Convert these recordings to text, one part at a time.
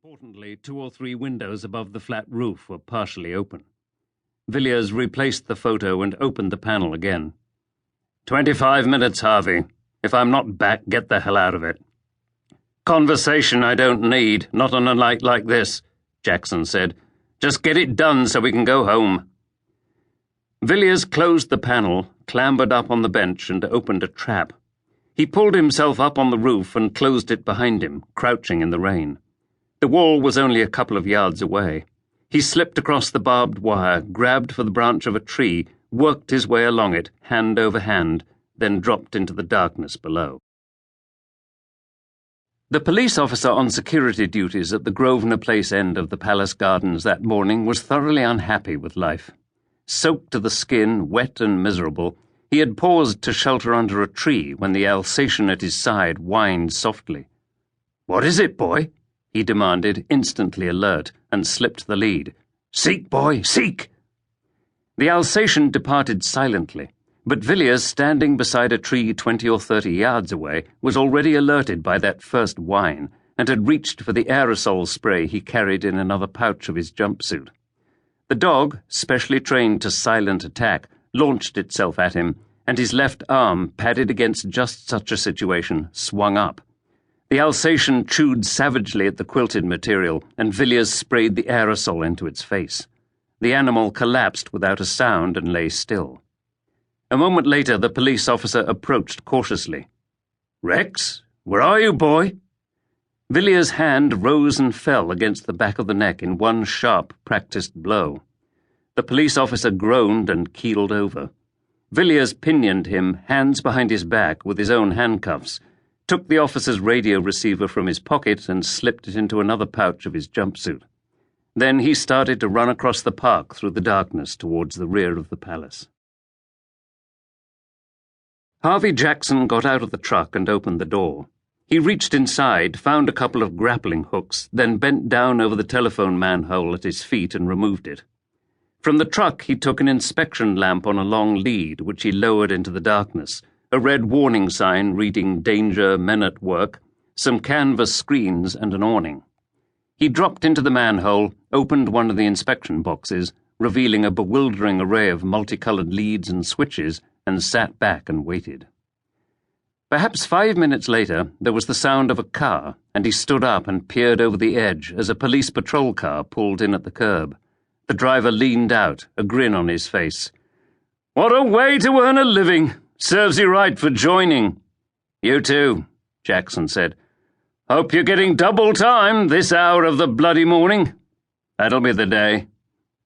Importantly, 2 or 3 windows above the flat roof were partially open. Villiers replaced the photo and opened the panel again. 25 minutes, Harvey. If I'm not back, get the hell out of it. Conversation I don't need, not on a night like this, Jackson said. Just get it done so we can go home. Villiers closed the panel, clambered up on the bench and opened a trap. He pulled himself up on the roof and closed it behind him, crouching in the rain. The wall was only a couple of yards away. He slipped across the barbed wire, grabbed for the branch of a tree, worked his way along it, hand over hand, then dropped into the darkness below. The police officer on security duties at the Grosvenor Place end of the Palace Gardens that morning was thoroughly unhappy with life. Soaked to the skin, wet and miserable, he had paused to shelter under a tree when the Alsatian at his side whined softly. "What is it, boy?" he demanded, instantly alert, and slipped the lead. "Seek, boy, seek!" The Alsatian departed silently, but Villiers, standing beside a tree 20 or 30 yards away, was already alerted by that first whine, and had reached for the aerosol spray he carried in another pouch of his jumpsuit. The dog, specially trained to silent attack, launched itself at him, and his left arm, padded against just such a situation, swung up. The Alsatian chewed savagely at the quilted material, and Villiers sprayed the aerosol into its face. The animal collapsed without a sound and lay still. A moment later, the police officer approached cautiously. "Rex, where are you, boy?" Villiers' hand rose and fell against the back of the neck in one sharp, practiced blow. The police officer groaned and keeled over. Villiers pinioned him, hands behind his back, with his own handcuffs, took the officer's radio receiver from his pocket and slipped it into another pouch of his jumpsuit. Then he started to run across the park through the darkness towards the rear of the palace. Harvey Jackson got out of the truck and opened the door. He reached inside, found a couple of grappling hooks, then bent down over the telephone manhole at his feet and removed it. From the truck he took an inspection lamp on a long lead, which he lowered into the darkness, a red warning sign reading "Danger, Men at Work," some canvas screens and an awning. He dropped into the manhole, opened one of the inspection boxes, revealing a bewildering array of multicolored leads and switches, and sat back and waited. Perhaps 5 minutes later, there was the sound of a car, and he stood up and peered over the edge as a police patrol car pulled in at the curb. The driver leaned out, a grin on his face. "What a way to earn a living! Serves you right for joining." "You too," Jackson said. "Hope you're getting double time this hour of the bloody morning." "That'll be the day."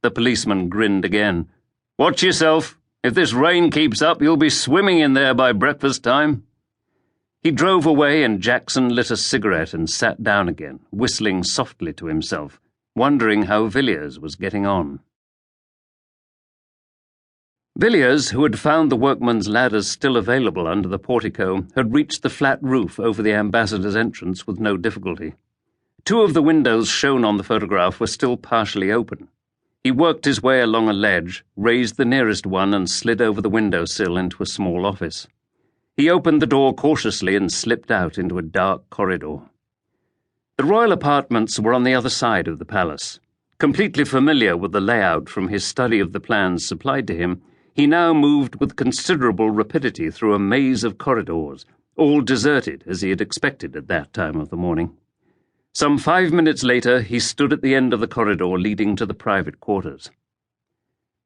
The policeman grinned again. "Watch yourself. If this rain keeps up, you'll be swimming in there by breakfast time." He drove away, and Jackson lit a cigarette and sat down again, whistling softly to himself, wondering how Villiers was getting on. Villiers, who had found the workmen's ladders still available under the portico, had reached the flat roof over the ambassador's entrance with no difficulty. 2 of the windows shown on the photograph were still partially open. He worked his way along a ledge, raised the nearest one and slid over the windowsill into a small office. He opened the door cautiously and slipped out into a dark corridor. The royal apartments were on the other side of the palace. Completely familiar with the layout from his study of the plans supplied to him, he now moved with considerable rapidity through a maze of corridors, all deserted as he had expected at that time of the morning. Some 5 minutes later, he stood at the end of the corridor leading to the private quarters.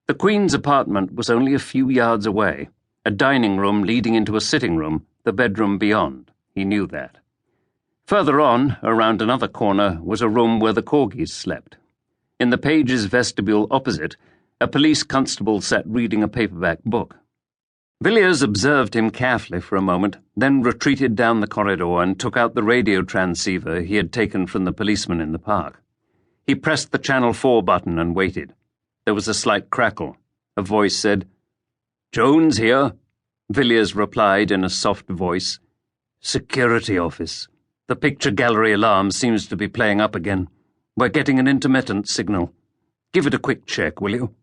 The Queen's apartment was only a few yards away, a dining room leading into a sitting room, the bedroom beyond. He knew that. Further on, around another corner, was a room where the corgis slept. In the page's vestibule opposite, a police constable sat reading a paperback book. Villiers observed him carefully for a moment, then retreated down the corridor and took out the radio transceiver he had taken from the policeman in the park. He pressed the Channel 4 button and waited. There was a slight crackle. A voice said, "Jones here." Villiers replied in a soft voice, "Security office. The picture gallery alarm seems to be playing up again. We're getting an intermittent signal. Give it a quick check, will you?"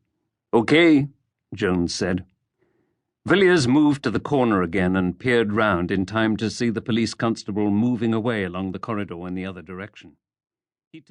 "Okay," Jones said. Villiers moved to the corner again and peered round in time to see the police constable moving away along the corridor in the other direction.